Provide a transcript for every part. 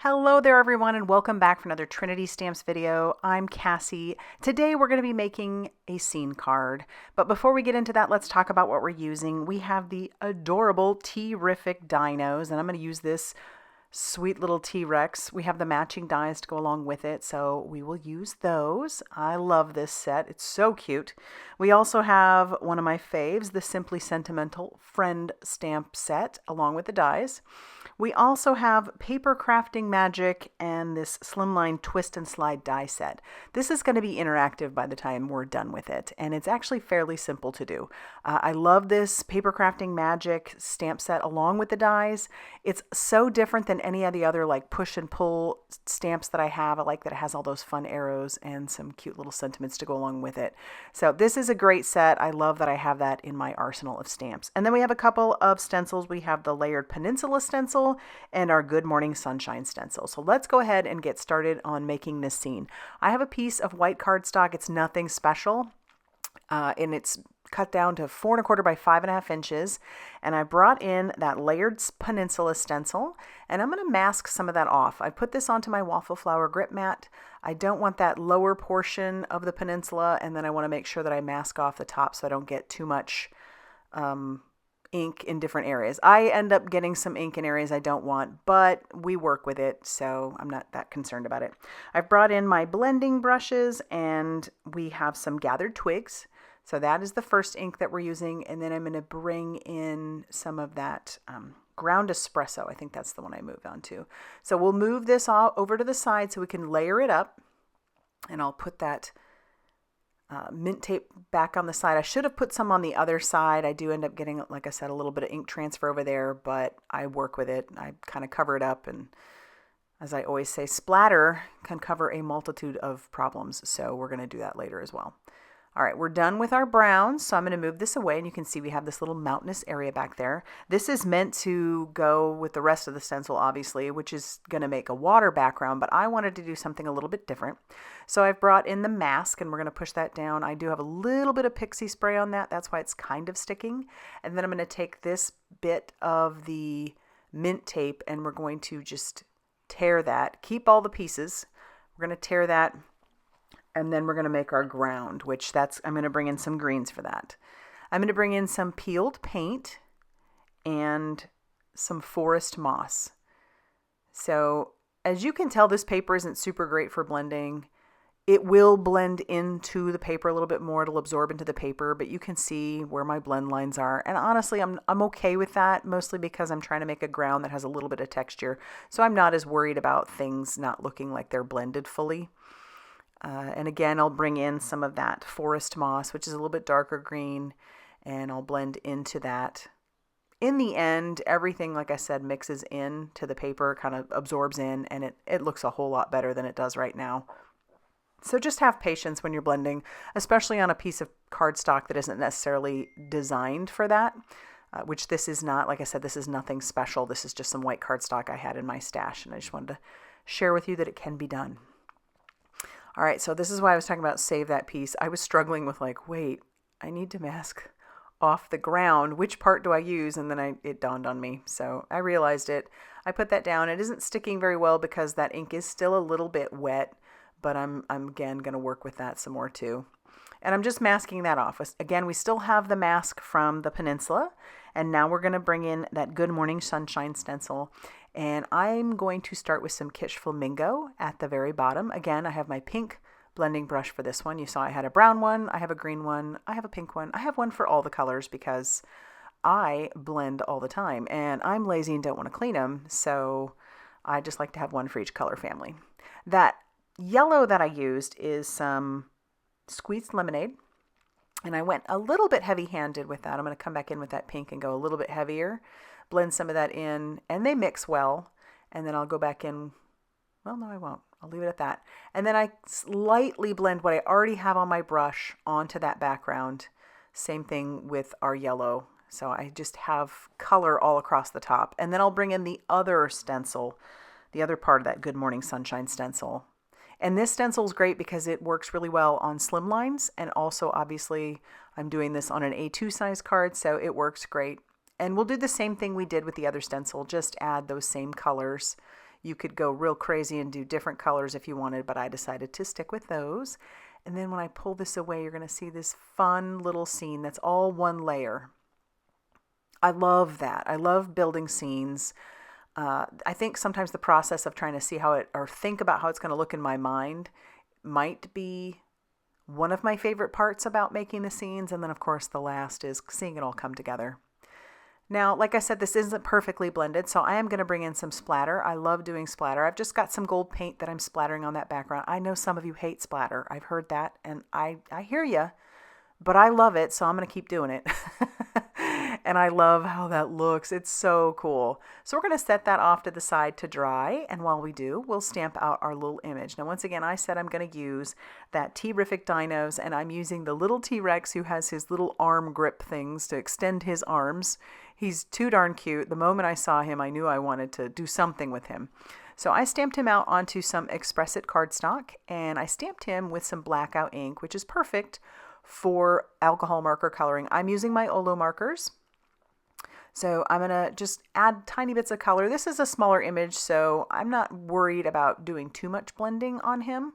Hello there everyone and welcome back for another Trinity Stamps video. I'm Cassie. Today we're going to be making a scene card. But before we get into that, let's talk about what we're using. We have the adorable T-riffic Dinos, and I'm going to use this sweet little T-Rex. We have the matching dies to go along with it, so we will use those. I love this set. It's so cute. We also have one of my faves, the Simply Sentimental Friend Stamp set, along with the dies. We also have Papercrafting Magic and this Slimline Twist and Slide die set. This is going to be interactive by the time we're done with it, and it's actually fairly simple to do. I love this Papercrafting Magic stamp set along with the dies. It's so different than any of the other like push and pull stamps that I have. I like that it has all those fun arrows and some cute little sentiments to go along with it. So this is a great set. I love that I have that in my arsenal of stamps. And then we have a couple of stencils. We have the layered Peninsula stencil and our Good Morning Sunshine stencil. So let's go ahead and get started on making this scene. I have a piece of white cardstock. It's nothing special, and it's cut down to 4 1/4 by 5 1/2 inches. And I brought in that layered Peninsula stencil, and I'm going to mask some of that off. I put this onto my Waffle Flower grip mat. I don't want that lower portion of the Peninsula, and then I want to make sure that I mask off the top so I don't get too much ink in different areas. I end up getting some ink in areas I don't want, but we work with it, so I'm not that concerned about it. I've brought in my blending brushes, and we have some gathered twigs. So that is the first ink that we're using, and then I'm going to bring in some of that ground espresso. I think that's the one I moved on to. So we'll move this all over to the side so we can layer it up, and I'll put that mint tape back on the side. I should have put some on the other side. I do end up getting, like I said, a little bit of ink transfer over there, but I work with it. I kind of cover it up, and as I always say, splatter can cover a multitude of problems, so we're going to do that later as well. All right, we're done with our browns, so I'm going to move this away, and you can see we have this little mountainous area back there. This is meant to go with the rest of the stencil, obviously, which is going to make a water background, but I wanted to do something a little bit different. So I've brought in the mask, and we're going to push that down. I do have a little bit of pixie spray on that. That's why it's kind of sticking. And then I'm going to take this bit of the mint tape, and we're going to just tear that. Keep all the pieces. We're going to tear that. And then we're going to make our ground, which I'm going to bring in some greens for that. I'm going to bring in some peeled paint and some forest moss. So as you can tell, this paper isn't super great for blending. It will blend into the paper a little bit more. It'll absorb into the paper, but you can see where my blend lines are. And honestly, I'm okay with that, mostly because I'm trying to make a ground that has a little bit of texture. So I'm not as worried about things not looking like they're blended fully. And again, I'll bring in some of that forest moss, which is a little bit darker green, and I'll blend into that. In the end, everything, like I said, mixes in to the paper, kind of absorbs in, and it looks a whole lot better than it does right now. So just have patience when you're blending, especially on a piece of cardstock that isn't necessarily designed for that, which this is not. Like I said, this is nothing special. This is just some white cardstock I had in my stash, and I just wanted to share with you that it can be done. All right, so this is why I was talking about save that piece. I was struggling with like, wait, I need to mask off the ground. Which part do I use? And then it dawned on me. So I realized it. I put that down. It isn't sticking very well because that ink is still a little bit wet, but I'm again going to work with that some more too. And I'm just masking that off. Again, we still have the mask from the Peninsula, and now we're going to bring in that Good Morning Sunshine stencil. And I'm going to start with some Kitsch Flamingo at the very bottom. Again, I have my pink blending brush for this one. You saw I had a brown one, I have a green one, I have a pink one. I have one for all the colors because I blend all the time, and I'm lazy and don't want to clean them, so I just like to have one for each color family. That yellow that I used is some squeezed lemonade, and I went a little bit heavy-handed with that. I'm going to come back in with that pink and go a little bit heavier, blend some of that in, and they mix well. And then I'll go back in. Well, no, I won't. I'll leave it at that. And then I slightly blend what I already have on my brush onto that background. Same thing with our yellow. So I just have color all across the top. And then I'll bring in the other stencil, the other part of that Good Morning Sunshine stencil. And this stencil is great because it works really well on slim lines, and also obviously I'm doing this on an A2 size card, so it works great. And we'll do the same thing we did with the other stencil, just add those same colors You could go real crazy and do different colors if you wanted, but I decided to stick with those. And then when I pull this away, you're going to see this fun little scene that's all one layer. I love that. I love building scenes. I think sometimes the process of trying to see how it, or think about how it's going to look in my mind, might be one of my favorite parts about making the scenes. And then of course the last is seeing it all come together. Now, like I said, this isn't perfectly blended, so I am going to bring in some splatter. I love doing splatter. I've just got some gold paint that I'm splattering on that background. I know some of you hate splatter. I've heard that, and I hear you, but I love it, so I'm going to keep doing it. And I love how that looks. It's so cool. So we're going to set that off to the side to dry, and while we do, we'll stamp out our little image. Now, once again, I said I'm going to use that T-riffic Dinos, and I'm using the little T-Rex who has his little arm grip things to extend his arms. He's too darn cute. The moment I saw him, I knew I wanted to do something with him. So I stamped him out onto some Express It cardstock, and I stamped him with some blackout ink, which is perfect for alcohol marker coloring. I'm using my Olo markers. So I'm going to just add tiny bits of color. This is a smaller image, so I'm not worried about doing too much blending on him.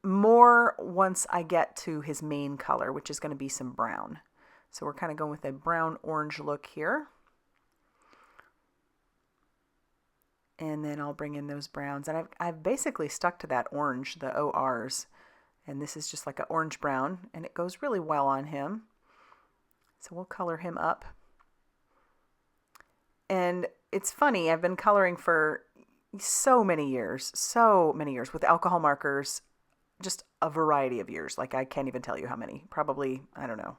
More once I get to his main color, which is going to be some brown. So we're kind of going with a brown-orange look here. And then I'll bring in those browns. And I've basically stuck to that orange, the ORs. And this is just like an orange-brown, and it goes really well on him. So we'll color him up. And it's funny, I've been coloring for so many years with alcohol markers, just a variety of years. Like I can't even tell you how many, probably, I don't know,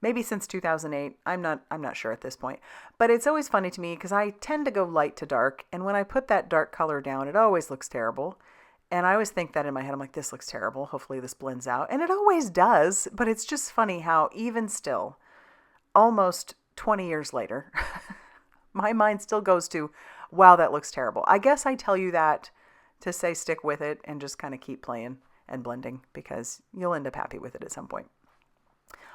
maybe since 2008. I'm not sure at this point, but it's always funny to me because I tend to go light to dark. And when I put that dark color down, it always looks terrible. And I always think that in my head, I'm like, this looks terrible. Hopefully this blends out. And it always does, but it's just funny how even still, almost 20 years later, my mind still goes to, wow, that looks terrible. I guess I tell you that to say stick with it and just kind of keep playing and blending because you'll end up happy with it at some point.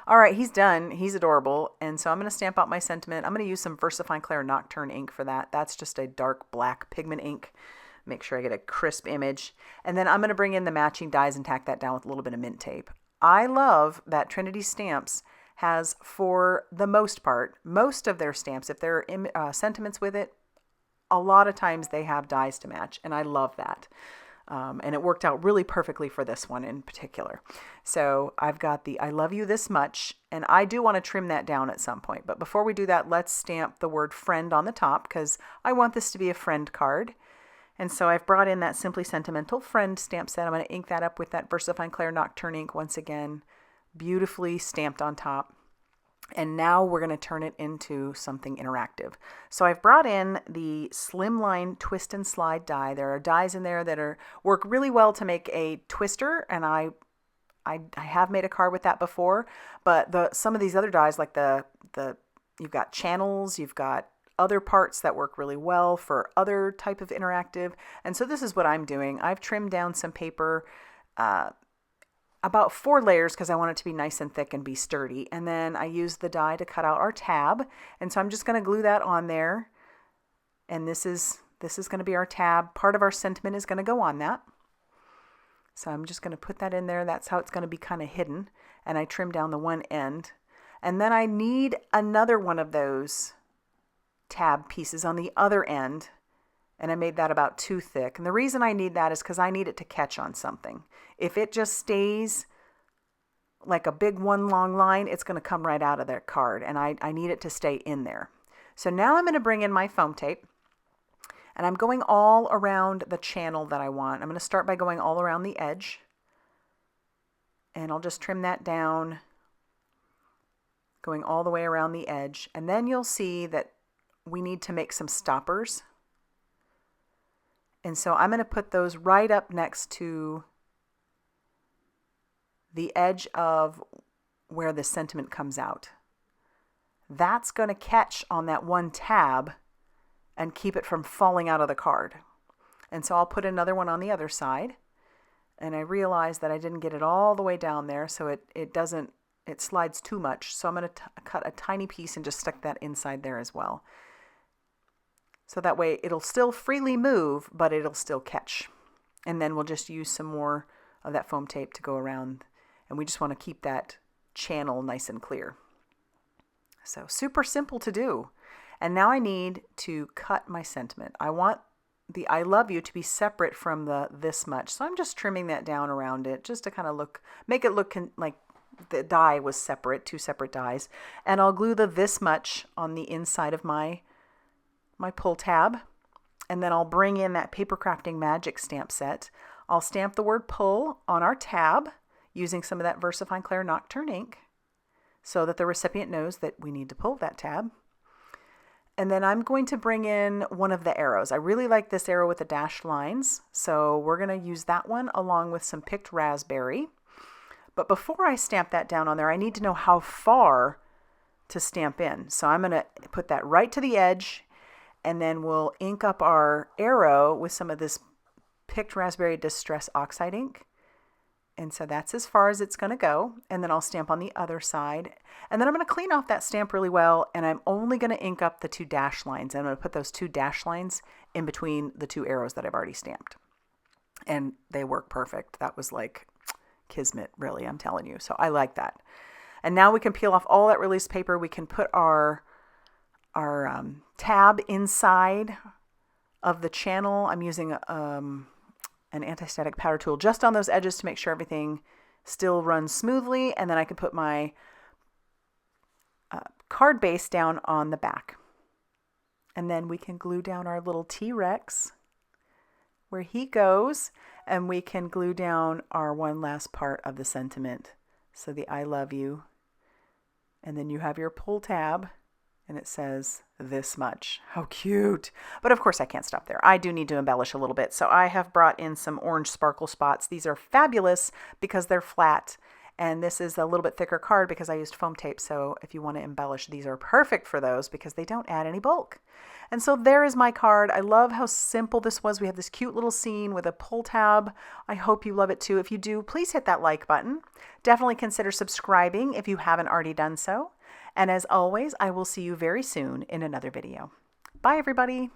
All right, he's done. He's adorable. And so I'm going to stamp out my sentiment. I'm going to use some VersaFine Clair Nocturne ink for that. That's just a dark black pigment ink. Make sure I get a crisp image. And then I'm going to bring in the matching dies and tack that down with a little bit of mint tape. I love that Trinity Stamps has, for the most part, most of their stamps, if there are sentiments with it, a lot of times they have dies to match, and I love that. And it worked out really perfectly for this one in particular. So I've got the I love you this much, and I do want to trim that down at some point. But before we do that, let's stamp the word friend on the top because I want this to be a friend card. And so I've brought in that Simply Sentimental friend stamp set. I'm going to ink that up with that VersaFine Clair Nocturne ink once again, beautifully stamped on top. And now we're going to turn it into something interactive. So I've brought in the Slimline Twist and Slide die. There are dies in there that work really well to make a twister, and I have made a card with that before. But some of these other dies, like you've got channels, you've got other parts that work really well for other type of interactive. And so this is what I'm doing. I've trimmed down some paper, about 4 layers because I want it to be nice and thick and be sturdy. And then I used the die to cut out our tab. And so I'm just going to glue that on there. And this is going to be our tab. Part of our sentiment is going to go on that. So I'm just going to put that in there. That's how it's going to be kind of hidden. And I trim down the one end. And then I need another one of those tab pieces on the other end. And I made that about too thick. And the reason I need that is because I need it to catch on something. If it just stays like a big one long line, it's going to come right out of that card. And I need it to stay in there. So now I'm going to bring in my foam tape. And I'm going all around the channel that I want. I'm going to start by going all around the edge. And I'll just trim that down, going all the way around the edge. And then you'll see that we need to make some stoppers. And so I'm going to put those right up next to the edge of where the sentiment comes out. That's going to catch on that one tab and keep it from falling out of the card. And so I'll put another one on the other side. And I realized that I didn't get it all the way down there, so it slides too much. So I'm going to cut a tiny piece and just stick that inside there as well. So that way it'll still freely move, but it'll still catch. And then we'll just use some more of that foam tape to go around. And we just want to keep that channel nice and clear. So super simple to do. And now I need to cut my sentiment. I want the I love you to be separate from the this much. So I'm just trimming that down around it just to kind of make it look like the die was separate, two separate dies. And I'll glue the this much on the inside of my pull tab. And then I'll bring in that Papercrafting Magic stamp set. I'll stamp the word pull on our tab using some of that VersaFine Clair Nocturne ink so that the recipient knows that we need to pull that tab. And then I'm going to bring in one of the arrows. I really like this arrow with the dashed lines, so we're going to use that one along with some picked raspberry. But before I stamp that down on there, I need to know how far to stamp in. So I'm going to put that right to the edge, and then we'll ink up our arrow with some of this picked raspberry Distress Oxide ink. And so that's as far as it's going to go. And then I'll stamp on the other side. And then I'm going to clean off that stamp really well. And I'm only going to ink up the two dash lines. I'm going to put those two dash lines in between the two arrows that I've already stamped. And they work perfect. That was like kismet, really, I'm telling you. So I like that. And now we can peel off all that release paper. We can put our tab inside of the channel. I'm using an anti-static powder tool just on those edges to make sure everything still runs smoothly. And then I can put my card base down on the back. And then we can glue down our little T-Rex where he goes, and we can glue down our one last part of the sentiment. So the I love you. And then you have your pull tab. And it says this much. How cute. But of course I can't stop there. I do need to embellish a little bit. So I have brought in some orange sparkle spots. These are fabulous because they're flat. And this is a little bit thicker card because I used foam tape. So if you want to embellish, these are perfect for those because they don't add any bulk. And so there is my card. I love how simple this was. We have this cute little scene with a pull tab. I hope you love it too. If you do, please hit that like button. Definitely consider subscribing if you haven't already done so. And as always, I will see you very soon in another video. Bye, everybody.